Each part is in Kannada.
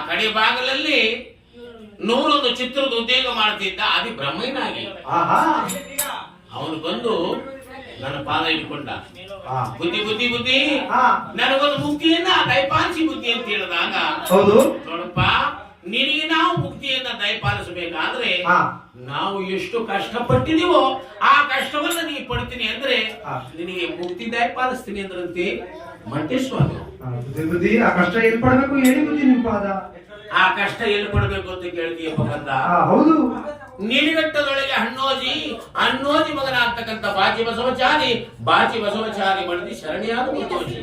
ಕಡೆ ಭಾಗದಲ್ಲಿ 101 ಚಿತ್ರದ ಉದ್ಯೋಗ ಮಾಡ್ತಿದ್ದ ಆದಿ ಬ್ರಹ್ಮನಾಗಿ ಅವನು ಬಂದು ನನ್ನ ಪಾದ ಇಟ್ಕೊಂಡ. ಬುದ್ಧಿ ಬುದ್ಧಿ ಬುದ್ಧಿ ನನಗೊಂದು ಮುಕ್ತಿಯನ್ನ ದಯಪಾಲಿಸಿ ಬುದ್ಧಿ ಅಂತ ಹೇಳಿದಾಗ, ನೋಡಪ್ಪ ನಿನಗೆ ನಾವು ಮುಕ್ತಿಯನ್ನ ದಯಪಾಲಿಸಬೇಕಾದ್ರೆ ನಾವು ಎಷ್ಟು ಕಷ್ಟಪಟ್ಟಿದೀವೋ ಆ ಕಷ್ಟವನ್ನ ನೀ ಪಡ್ತೀನಿ ಅಂದ್ರೆ ನಿನಗೆ ಮುಕ್ತಿ ದಯಪಾಲಿಸ್ತೀನಿ ಅಂದ್ರಂತೆ ಮಂಟೇಶ್ವರ. ಆ ಕಷ್ಟ ಎಲ್ಲಿ ಪಡ್ಬೇಕು ಹೇಳಿ ಬುದ್ಧಿ ನಿಮ್ ಪಾದ. ಆ ಕಷ್ಟ ಎಲ್ಲಿ ಪಡ್ಬೇಕು ಅಂತ ಕೇಳ್ತೀಯಪ್ಪ ಕಂದ. ಹೌದು, ನಿಲಿಗಟ್ಟದೊಳಗೆ ಹಣ್ಣೋಜಿ ಮಗನಾಗ್ತಕ್ಕಂಥ ಬಾಚಿ ಬಸವಚಾರಿ ಮಡದಿ ಶರಣಿಯಾದ ಮುದ್ದೋಜಿ.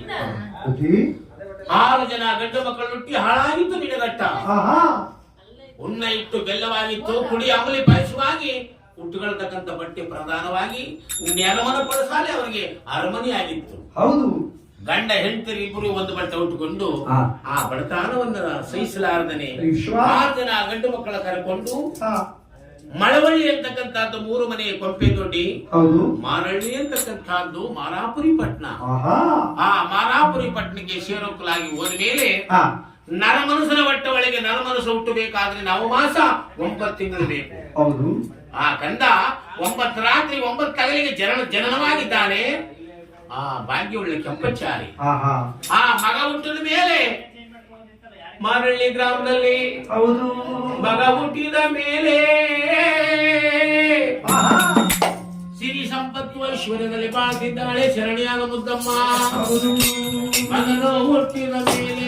6 ಜನ ಗಂಡು ಮಕ್ಕಳು ಹುಟ್ಟಿ ಹಾಳಾಗಿತ್ತು ನಿಲಿಗಟ್ಟ. ಉಣ್ಣ ಇಟ್ಟು ಬೆಲ್ಲವಾಗಿತ್ತು, ಕುಡಿ ಅಮಲಿ ಪಾಯಸವಾಗಿ, ಹುಟ್ಟುಗಳತಕ್ಕಂಥ ಬಟ್ಟೆ ಪ್ರಧಾನವಾಗಿ, ನೆಲಮನ ಪಡಸಾಲೆ ಅವರಿಗೆ ಅರಮನೆ ಆಗಿತ್ತು. ಹೌದು, ಗಂಡ ಹೆಂಡತಿರು ಇಬ್ಬರು ಒಂದು ಬಟ್ಟೆ ಉಟ್ಟುಕೊಂಡು ಆ ಬಡತನವನ್ನ ಸಹಿಸಲಾರದನೆ 6 ಜನ ಗಂಡು ಮಕ್ಕಳ ಕರೆಕೊಂಡು ಮಳವಳ್ಳಿ ಅಂತಕ್ಕಂಥದ್ದು 3 ಮನೆ ಕೊಂಪೆ ದೊಡ್ಡಿ, ಮಾರಳ್ಳಿ ಅಂತಕ್ಕಂಥದ್ದು ಮಾರಾಪುರಿ ಪಟ್ಟಣ. ಆ ಮಾರಾಪುರಿ ಪಟ್ಟಣಕ್ಕೆ ಸೇರೋಕಲಾಗಿ ಹೋದ ಮೇಲೆ ನರಮನಸ್ಸನ ಹೊಟ್ಟೆ ಒಳಗೆ ನರಮನಸ್ಸು ಹುಟ್ಟಬೇಕಾದ್ರೆ ನಾವು ಮಾಸ 9 ತಿಂಗಳು ಬೇಕು. ಆ ಕಂದ 9 ರಾತ್ರಿ 9 ಹಗಲಿಗೆ ಜನನವಾಗಿದ್ದಾನೆ. ಆ ಭಾಗ್ಯವುಳ್ಳ ಕೆಂಪಚಾರಿ ಆ ಮಗ ಹುಟ್ಟಿದ ಮೇಲೆ ಮಾರಳ್ಳಿ ಗ್ರಾಮದಲ್ಲಿ ಮಗ ಹುಟ್ಟಿದ ಮೇಲೆ ಸಿರಿ ಸಂಪತ್ತು ಐಶ್ವರ್ಯದಲ್ಲಿ ಬಾಳ್ತಿದ್ದಾಳೆ ಶರಣಿಯಾದ ಮುದ್ದಮ್ಮ. ಮಗನು ಹುಟ್ಟಿದ ಮೇಲೆ